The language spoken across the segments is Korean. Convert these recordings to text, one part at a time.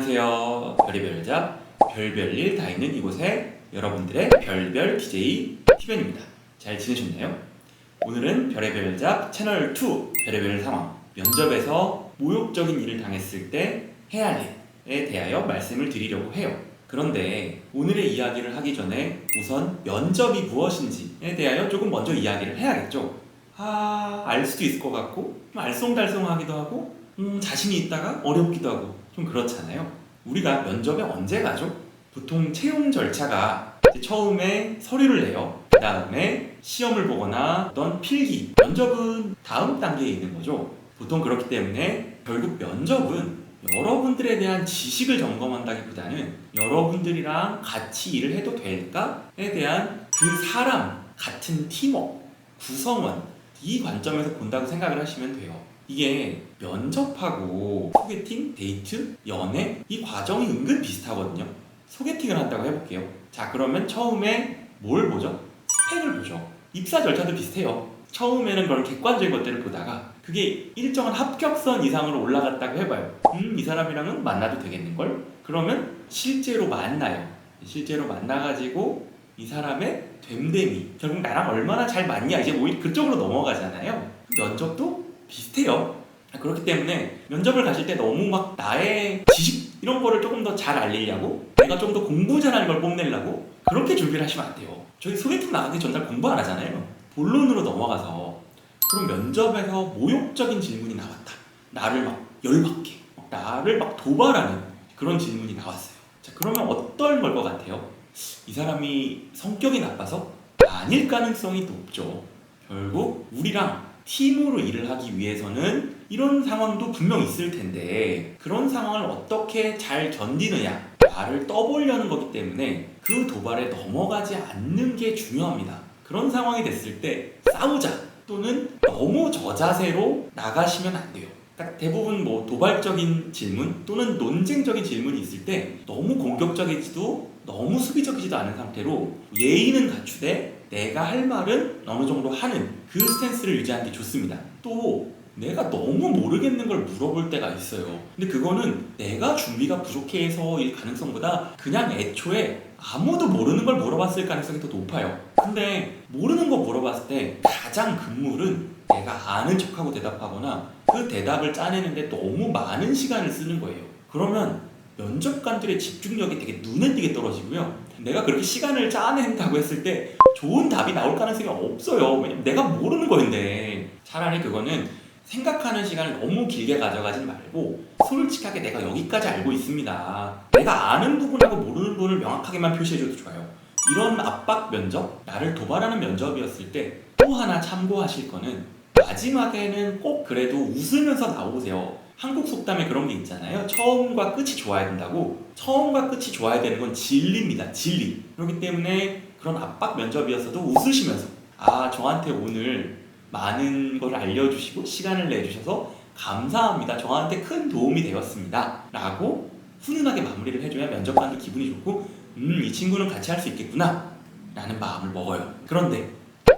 안녕하세요. 별의별잡 별별일 다 있는 이곳에 여러분들의 별별 DJ 티변입니다. 잘 지내셨나요? 오늘은 별의별잡 채널2 별의별 상황 면접에서 모욕적인 일을 당했을 때 해야 할 일에 대하여 말씀을 드리려고 해요. 그런데 오늘의 이야기를 하기 전에 우선 면접이 무엇인지에 대하여 조금 먼저 이야기를 해야겠죠. 알 수도 있을 것 같고 좀 알쏭달쏭하기도 하고 자신이 있다가 어렵기도 하고 좀 그렇잖아요. 우리가 면접에 언제 가죠? 보통 채용 절차가 처음에 서류를 내요. 그 다음에 시험을 보거나 어떤 필기, 면접은 다음 단계에 있는 거죠. 보통 그렇기 때문에 결국 면접은 여러분들에 대한 지식을 점검한다기보다는 여러분들이랑 같이 일을 해도 될까에 대한 그 사람, 같은 팀워크, 구성원 이 관점에서 본다고 생각을 하시면 돼요. 이게 면접하고 소개팅, 데이트, 연애 이 과정이 은근 비슷하거든요. 소개팅을 한다고 해볼게요. 자, 그러면 처음에 뭘 보죠? 스펙을 보죠. 입사 절차도 비슷해요. 처음에는 그런 객관적인 것들을 보다가 그게 일정한 합격선 이상으로 올라갔다고 해봐요. 이 사람이랑은 만나도 되겠는걸? 그러면 실제로 만나요. 실제로 만나가지고 이 사람의 됨됨이 결국 나랑 얼마나 잘 맞냐 이제 오히려 그쪽으로 넘어가잖아요. 면접도 비슷해요. 그렇기 때문에 면접을 가실 때 너무 막 나의 지식 이런 거를 조금 더 잘 알리려고 내가 좀 더 공부 잘하는 걸 뽐내려고 그렇게 준비를 하시면 안 돼요. 저희 소개팅 나가기 전날 공부 안 하잖아요. 본론으로 넘어가서 그럼 면접에서 모욕적인 질문이 나왔다. 나를 막 열받게 나를 막 도발하는 그런 질문이 나왔어요. 자, 그러면 어떨 걸 것 같아요? 이 사람이 성격이 나빠서? 아닐 가능성이 높죠. 결국 우리랑 팀으로 일을 하기 위해서는 이런 상황도 분명 있을 텐데 그런 상황을 어떻게 잘 견디느냐 말을 떠보려는 거기 때문에 그 도발에 넘어가지 않는 게 중요합니다. 그런 상황이 됐을 때 싸우자 또는 너무 저자세로 나가시면 안 돼요. 그러니까 대부분 뭐 도발적인 질문 또는 논쟁적인 질문이 있을 때 너무 공격적이지도 너무 수비적이지도 않은 상태로 예의는 갖추되 내가 할 말은 어느 정도 하는 그 스탠스를 유지하는 게 좋습니다. 또 내가 너무 모르겠는 걸 물어볼 때가 있어요. 근데 그거는 내가 준비가 부족해서일 가능성보다 그냥 애초에 아무도 모르는 걸 물어봤을 가능성이 더 높아요. 근데 모르는 거 물어봤을 때 가장 금물은 내가 아는 척하고 대답하거나 그 대답을 짜내는데 너무 많은 시간을 쓰는 거예요. 그러면 면접관들의 집중력이 되게 눈에 띄게 떨어지고요. 내가 그렇게 시간을 짜낸다고 했을 때 좋은 답이 나올 가능성이 없어요. 왜냐면 내가 모르는 거인데 차라리 그거는 생각하는 시간을 너무 길게 가져가지 말고 솔직하게 내가 여기까지 알고 있습니다. 내가 아는 부분하고 모르는 부분을 명확하게만 표시해줘도 좋아요. 이런 압박 면접, 나를 도발하는 면접이었을 때 또 하나 참고하실 거는 마지막에는 꼭 그래도 웃으면서 나오세요. 한국 속담에 그런 게 있잖아요. 처음과 끝이 좋아야 된다고. 처음과 끝이 좋아야 되는 건 진리입니다. 진리. 그렇기 때문에 그런 압박 면접이었어도 웃으시면서 저한테 오늘 많은 걸 알려주시고 시간을 내주셔서 감사합니다. 저한테 큰 도움이 되었습니다. 라고 훈훈하게 마무리를 해줘야 면접관도 기분이 좋고 이 친구는 같이 할 수 있겠구나 라는 마음을 먹어요. 그런데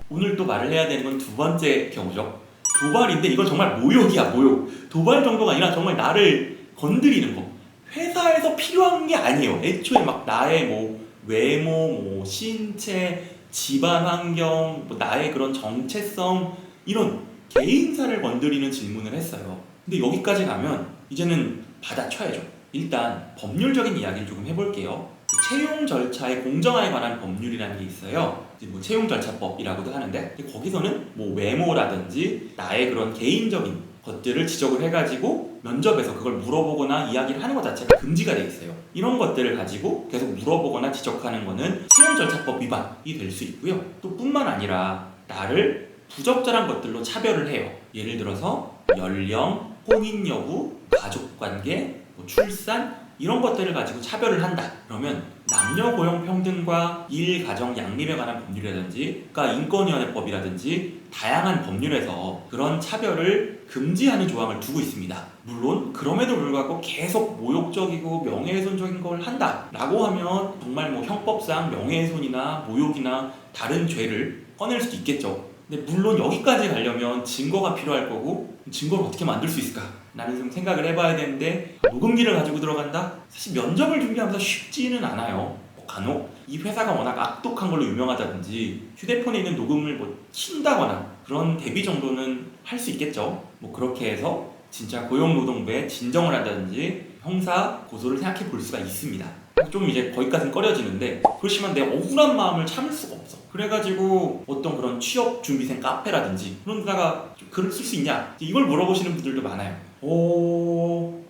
오늘 또 말을 해야 되는 건 두 번째 경우죠. 도발인데 이건 정말 모욕이야. 모욕. 도발 정도가 아니라 정말 나를 건드리는 거. 회사에서 필요한 게 아니에요. 애초에 막 나의 뭐 외모, 뭐 신체, 집안 환경, 뭐 나의 그런 정체성 이런 개인사를 건드리는 질문을 했어요. 근데 여기까지 가면 이제는 받아쳐야죠. 일단 법률적인 이야기를 조금 해볼게요. 채용 절차의 공정화에 관한 법률이라는 게 있어요. 이제 뭐 채용절차법이라고도 하는데 거기서는 뭐 외모라든지 나의 그런 개인적인 것들을 지적을 해가지고 면접에서 그걸 물어보거나 이야기를 하는 것 자체가 금지가 돼 있어요. 이런 것들을 가지고 계속 물어보거나 지적하는 거는 채용절차법 위반이 될 수 있고요. 또 뿐만 아니라 나를 부적절한 것들로 차별을 해요. 예를 들어서 연령, 혼인 여부, 가족관계, 뭐 출산 이런 것들을 가지고 차별을 한다. 그러면 남녀 고용 평등과 일, 가정, 양립에 관한 법률이라든지 인권위원회법이라든지 다양한 법률에서 그런 차별을 금지하는 조항을 두고 있습니다. 물론 그럼에도 불구하고 계속 모욕적이고 명예훼손적인 걸 한다라고 하면 정말 뭐 형법상 명예훼손이나 모욕이나 다른 죄를 꺼낼 수도 있겠죠. 근데 물론 여기까지 가려면 증거가 필요할 거고 증거를 어떻게 만들 수 있을까? 나는 좀 생각을 해봐야 되는데 녹음기를 가지고 들어간다? 사실 면접을 준비하면서 쉽지는 않아요. 간혹 이 회사가 워낙 악독한 걸로 유명하다든지 휴대폰에 있는 녹음을 뭐 킨다거나 그런 대비 정도는 할 수 있겠죠. 뭐 그렇게 해서 진짜 고용노동부에 진정을 한다든지 형사 고소를 생각해 볼 수가 있습니다. 좀 이제 거기까지는 꺼려지는데 그렇지만 내 억울한 마음을 참을 수가 없어. 그래가지고 어떤 그런 취업 준비생 카페라든지 그런 데다가 좀 글을 쓸 수 있냐 이걸 물어보시는 분들도 많아요.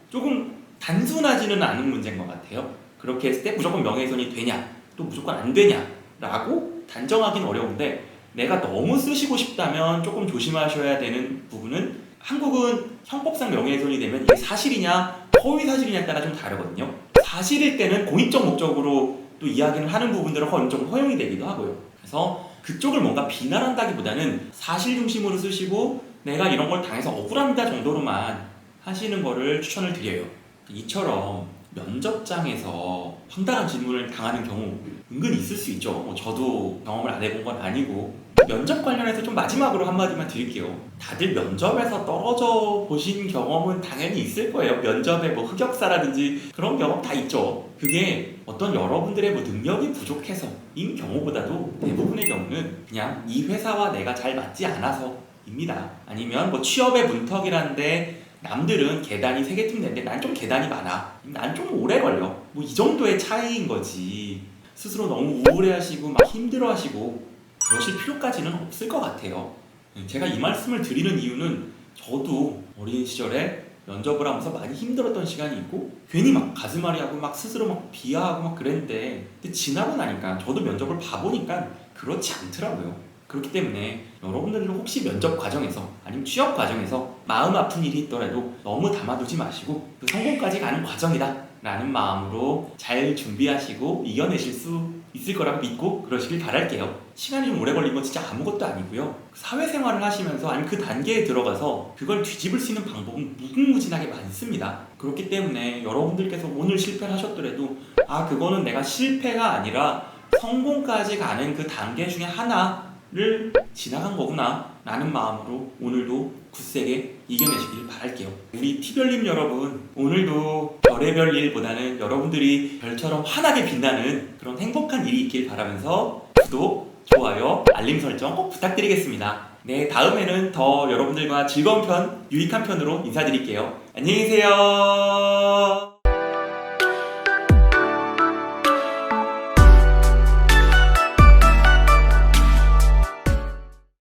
조금 단순하지는 않은 문제인 것 같아요. 그렇게 했을 때 무조건 명예훼손이 되냐 또 무조건 안 되냐 라고 단정하기는 어려운데 내가 너무 쓰시고 싶다면 조금 조심하셔야 되는 부분은 한국은 형법상 명예훼손이 되면 이게 사실이냐 허위 사실이냐에 따라 좀 다르거든요. 사실일 때는 공익적 목적으로 또 이야기를 하는 부분들은 좀 허용이 되기도 하고요. 그래서 그쪽을 뭔가 비난한다기보다는 사실 중심으로 쓰시고 내가 이런 걸 당해서 억울합니다 정도로만 하시는 거를 추천을 드려요. 이처럼 면접장에서 황당한 질문을 당하는 경우 은근히 있을 수 있죠. 뭐 저도 경험을 안 해본 건 아니고. 면접 관련해서 좀 마지막으로 한마디만 드릴게요. 다들 면접에서 떨어져 보신 경험은 당연히 있을 거예요. 면접에 뭐 흑역사라든지 그런 경험 다 있죠. 그게 어떤 여러분들의 뭐 능력이 부족해서인 경우보다도 대부분의 경우는 그냥 이 회사와 내가 잘 맞지 않아서입니다. 아니면 뭐 취업의 문턱이라는데 남들은 계단이 3개 틈는데 난 좀 계단이 많아. 난 좀 오래 걸려. 뭐 이 정도의 차이인 거지. 스스로 너무 우울해하시고 막 힘들어하시고 그러실 필요까지는 없을 것 같아요. 제가 이 말씀을 드리는 이유는 저도 어린 시절에 면접을 하면서 많이 힘들었던 시간이 있고 괜히 막 가슴앓이하고 막 스스로 막 비하하고 막 그랬는데 근데 지나고 나니까 저도 면접을 봐보니까 그렇지 않더라고요. 그렇기 때문에 여러분들은 혹시 면접 과정에서 아니면 취업 과정에서 마음 아픈 일이 있더라도 너무 담아두지 마시고 그 성공까지 가는 과정이다 라는 마음으로 잘 준비하시고 이겨내실 수 있을 거라고 믿고 그러시길 바랄게요. 시간이 좀 오래 걸린 건 진짜 아무것도 아니고요. 사회생활을 하시면서 아니면 그 단계에 들어가서 그걸 뒤집을 수 있는 방법은 무궁무진하게 많습니다. 그렇기 때문에 여러분들께서 오늘 실패를 하셨더라도 그거는 내가 실패가 아니라 성공까지 가는 그 단계 중에 하나를 지나간 거구나 라는 마음으로 오늘도 굳세게 이겨내시길 바랄게요. 우리 티별님 여러분, 오늘도 별의별 일보다는 여러분들이 별처럼 환하게 빛나는 그런 행복한 일이 있길 바라면서 구독, 좋아요, 알림 설정 꼭 부탁드리겠습니다. 네, 다음에는 더 여러분들과 즐거운 편, 유익한 편으로 인사드릴게요. 안녕히 계세요.